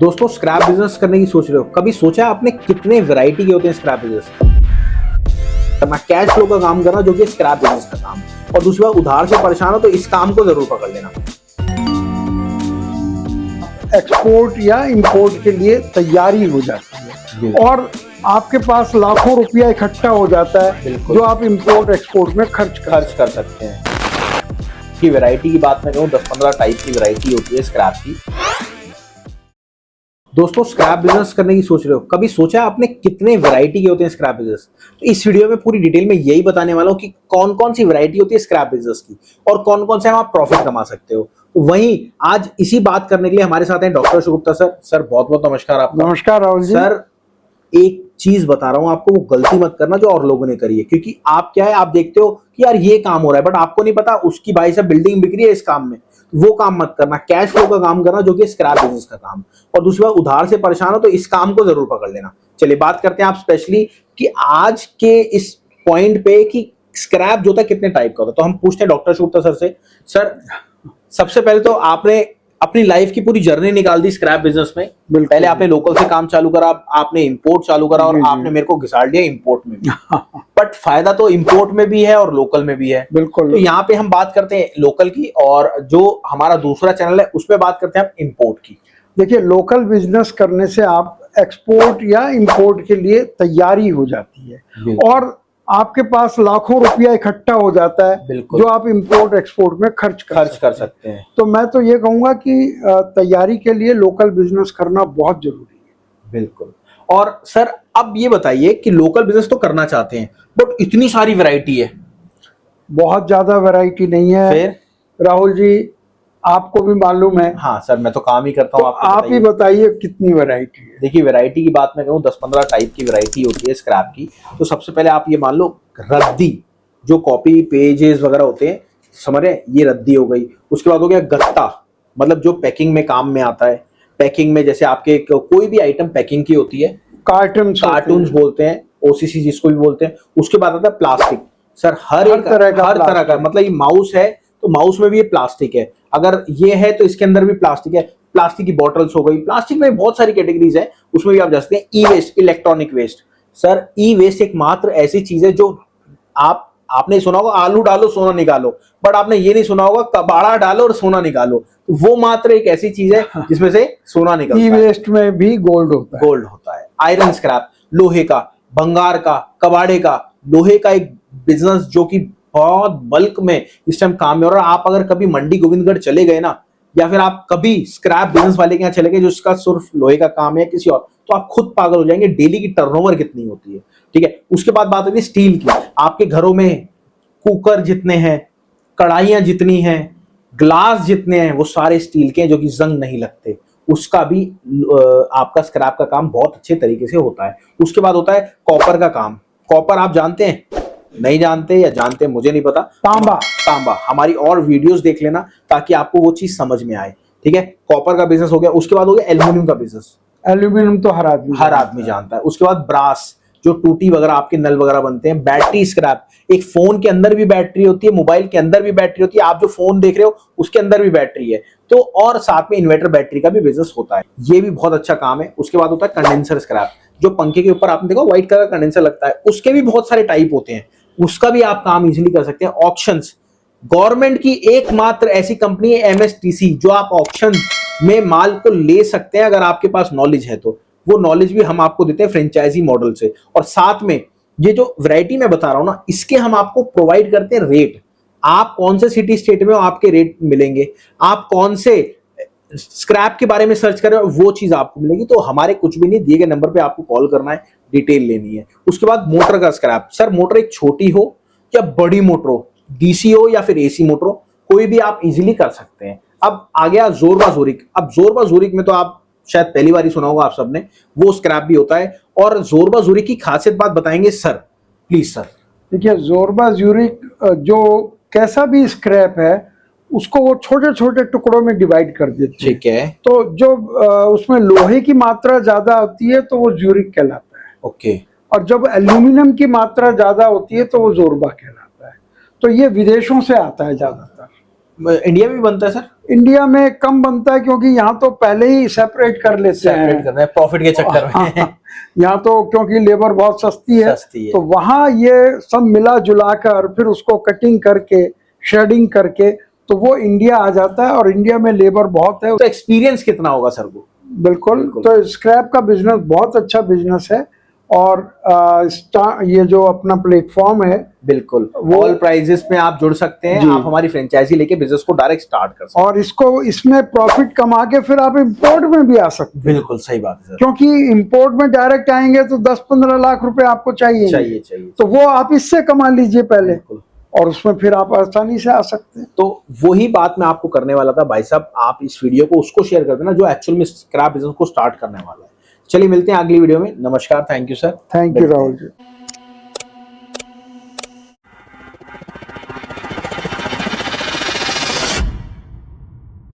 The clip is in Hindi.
दोस्तों, स्क्रैप बिजनेस करने की सोच रहे हो? कभी सोचा आपने कितने वैरायटी के होते हैं स्क्रैप बिजनेस? करना कैश फ्लो का काम करना, जो कि स्क्रैप बिजनेस का काम, और दूसरी बात उधार से परेशान हो तो इस काम को जरूर पकड़ लेना। एक्सपोर्ट या इंपोर्ट के लिए तैयारी हो जाती है और आपके पास लाखों रुपया इकट्ठा हो जाता है जो आप इंपोर्ट एक्सपोर्ट में खर्च कर सकते हैं। की वैरायटी की बात मैं कहूँ, 10-15 टाइप की वैरायटी होती है स्क्रैप की। दोस्तों, स्क्रैप बिजनेस करने की सोच रहे हो? कभी सोचा आपने कितने वैरायटी के होते हैं स्क्रैप बिजनेस? तो इस वीडियो में पूरी डिटेल में यही बताने वाला हूं कि कौन कौन सी वैरायटी होती है स्क्रैप बिजनेस की और कौन कौन से हम आप प्रॉफिट कमा सकते हो। तो वहीं आज इसी बात करने के लिए हमारे साथ हैं डॉक्टर शुभगुप्ता सर। सर बहुत बहुत नमस्कार आपका। नमस्कार राहुल जी। सर, एक चीज बता रहा हूं आपको, वो गलती मत करना जो और लोगों ने करी है, क्योंकि आप क्या है, आप देखते हो कि यार ये काम हो रहा है, बट आपको नहीं पता उसकी भाई साहब बिल्डिंग बिक रही है इस काम में। वो काम मत करना, कैश फ्लो का काम करना, जो कि स्क्रैप बिजनेस का काम। और दूसरी बात, उधार से परेशान हो तो इस काम को जरूर पकड़ लेना। चलिए बात करते हैं आप स्पेशली कि आज के इस पॉइंट पे कि स्क्रैप जो था कितने टाइप का होता है। तो हम पूछते हैं डॉक्टर शुभगुप्ता सर से। सर, सबसे पहले तो आपने अपनी लाइफ की पूरी जर्नी निकाल दी स्क्रैप बिजनेस में। पहले आपने लोकल से काम चालू करा, आपने इंपोर्ट चालू करा और आपने मेरे को घिसाड़ दिया इंपोर्ट में भी। बट फायदा तो इंपोर्ट में भी है और लोकल में भी है। बिल्कुल। तो यहाँ पे हम बात करते हैं लोकल की, और जो हमारा दूसरा चैनल है उस पर बात करते हैं हम इंपोर्ट की। देखिए, लोकल बिजनेस करने से आप एक्सपोर्ट या इंपोर्ट के लिए तैयारी हो जाती है और आपके पास लाखों रुपया इकट्ठा हो जाता है जो आप इंपोर्ट एक्सपोर्ट में खर्च कर सकते हैं। तो मैं तो ये कहूंगा कि तैयारी के लिए लोकल बिजनेस करना बहुत जरूरी है। बिल्कुल। और सर, अब ये बताइए कि लोकल बिजनेस तो करना चाहते हैं, बट इतनी सारी वैरायटी है। बहुत ज्यादा वैरायटी नहीं है फिर राहुल जी, आपको भी मालूम है। हाँ सर, मैं तो काम ही करता हूँ। तो आप ही बताइए कितनी वैरायटी है। देखिए, वैरायटी की बात मैं कहूँ, 10-15 टाइप की वैरायटी होती है स्क्रैप की। तो सबसे पहले आप ये मान लो, रद्दी, जो कॉपी पेजेस वगैरह होते हैं, समझ रहे हैं, ये रद्दी हो गई। उसके बाद हो गया गत्ता, मतलब जो पैकिंग में काम में आता है। पैकिंग में जैसे आपके कोई भी आइटम पैकिंग की होती है, कार्टून्स बोलते हैं, ओसीसी जिसको भी बोलते हैं। उसके बाद आता है प्लास्टिक। सर, हर तरह का, मतलब ये माउस है तो माउस में भी ये प्लास्टिक है, अगर ये है तो इसके अंदर भी प्लास्टिक है। प्लास्टिक की बॉटल्स हो गई। प्लास्टिक में बहुत सारी कैटेगरीज है, उसमें भी आप जा सकते हैं। ई वेस्ट, इलेक्ट्रॉनिक वेस्ट। सर, ई वेस्ट एक मात्र ऐसी चीज है जो आपने सुना होगा आलू डालो सोना निकालो, बट आपने ये नहीं सुना होगा कबाड़ा डालो और सोना निकालो। तो वो मात्र एक ऐसी चीज है जिसमें से सोना निकलता है। ई वेस्ट में भी गोल्ड होता है। आयरन स्क्रैप, लोहे का, भंगार का, कबाड़े का। लोहे का एक बिजनेस जो कि बहुत बल्क में इस टाइम काम में हो रहा है। आप अगर कभी मंडी गोविंदगढ़ चले गए ना, या फिर आप कभी स्क्रैप बिजनेस वाले के यहाँ चले गए जिसका सिर्फ लोहे का काम है किसी और, तो आप खुद पागल हो जाएंगे डेली की टर्नओवर कितनी होती है। ठीक है। उसके बाद बात होती है स्टील की। आपके घरों में कुकर जितने हैं, कढ़ाइयां जितनी हैं, ग्लास जितने हैं, वो सारे स्टील के हैं जो कि जंग नहीं लगते। उसका भी आपका स्क्रैप का काम बहुत अच्छे तरीके से होता है। उसके बाद होता है कॉपर का काम। कॉपर आप जानते हैं? नहीं जानते, या जानते हैं मुझे नहीं पता। तांबा। हमारी और वीडियोस देख लेना ताकि आपको वो चीज समझ में आए। ठीक है। कॉपर का बिजनेस हो गया। उसके बाद हो गया एल्यूमिनियम का बिजनेस। एल्यूमिनियम तो हर आदमी जानता है। उसके बाद ब्रास, जो टूटी वगैरह आपके नल वगैरह बनते हैं। बैटरी स्क्रैप, एक फोन के अंदर भी बैटरी होती है, मोबाइल के अंदर भी बैटरी होती है, आप जो फोन देख रहे हो उसके अंदर भी बैटरी है। तो और साथ में इन्वर्टर बैटरी का भी बिजनेस होता है, ये भी बहुत अच्छा काम है। उसके बाद होता है कंडेंसर स्क्रैप, जो पंखे के ऊपर आपने देखा व्हाइट कलर का कंडेंसर लगता है, उसके भी बहुत सारे टाइप होते हैं, उसका भी आप काम इजीली कर सकते हैं। ऑक्शंस, गवर्नमेंट की एकमात्र ऐसी कंपनी है एमएसटीसी, जो आप ऑक्शन में माल को ले सकते हैं अगर आपके पास नॉलेज है तो। वो नॉलेज भी हम आपको देते हैं फ्रेंचाइजी मॉडल से। और साथ में ये जो वैरायटी मैं बता रहा हूं ना, इसके हम आपको प्रोवाइड करते हैं रेट। आप कौन से सिटी स्टेट में हो, आपके रेट मिलेंगे। आप कौन से स्क्रैप के बारे में सर्च कर रहे हो, वो चीज आपको मिलेगी। तो हमारे कुछ भी नहीं, दिए गए नंबर पे आपको कॉल करना है, डिटेल लेनी है। उसके बाद मोटर का स्क्रैप। सर, मोटर एक छोटी हो या बड़ी मोटर हो, डीसी हो या फिर एसी मोटर हो, कोई भी आप इजीली कर सकते हैं। अब आ गया जोरबा जोरिक। अब जोरबा जोरिक में तो आप शायद पहली बार ही सुना होगा आप सबने, वो स्क्रैप भी होता है। और जोरबा जोरिक की खासियत बात बताएंगे सर, प्लीज सर। देखिए, जोरबा जोरिक जो कैसा भी स्क्रैप है उसको वो छोटे छोटे टुकड़ों में डिवाइड कर देते हैं। ठीक है। तो जो उसमें लोहे की मात्रा ज्यादा होती है तो वो जोरिक कहलाता है। ओके। और जब एल्यूमिनियम की मात्रा ज्यादा होती है तो वो जोरबा कहलाता है। तो ये विदेशों से आता है ज्यादातर। इंडिया में भी बनता है सर? इंडिया में कम बनता है क्योंकि यहाँ तो पहले ही सेपरेट कर लेते सेपरेट करना है प्रॉफिट के चक्कर में। यहाँ तो क्योंकि लेबर बहुत सस्ती है, तो वहाँ ये सब मिला जुला कर फिर उसको कटिंग करके शेडिंग करके तो वो इंडिया आ जाता है, और इंडिया में लेबर बहुत है। तो एक्सपीरियंस कितना होगा सर को? बिल्कुल। तो स्क्रैप का बिजनेस बहुत अच्छा बिजनेस है, और ये जो अपना प्लेटफॉर्म है, बिल्कुल ऑल प्राइजेस में आप जुड़ सकते हैं, आप हमारी फ्रेंचाइजी लेके बिजनेस को डायरेक्ट स्टार्ट कर सकते हैं, और इसको इसमें प्रॉफिट कमा के फिर आप इंपोर्ट में भी आ सकते हैं। बिल्कुल सही बात है सर, क्योंकि इंपोर्ट में डायरेक्ट आएंगे तो 10-15 लाख रुपए आपको चाहिए, तो वो आप इससे कमा लीजिए पहले, और उसमें फिर आप आसानी से आ सकते हैं। तो वही बात मैं आपको करने वाला था भाई साहब, आप इस वीडियो को उसको शेयर कर देना जो एक्चुअल में स्क्रैप बिजनेस को स्टार्ट करने वाला है। चलिए मिलते हैं अगली वीडियो में। नमस्कार, thank you sir. Thank you Rahul ji.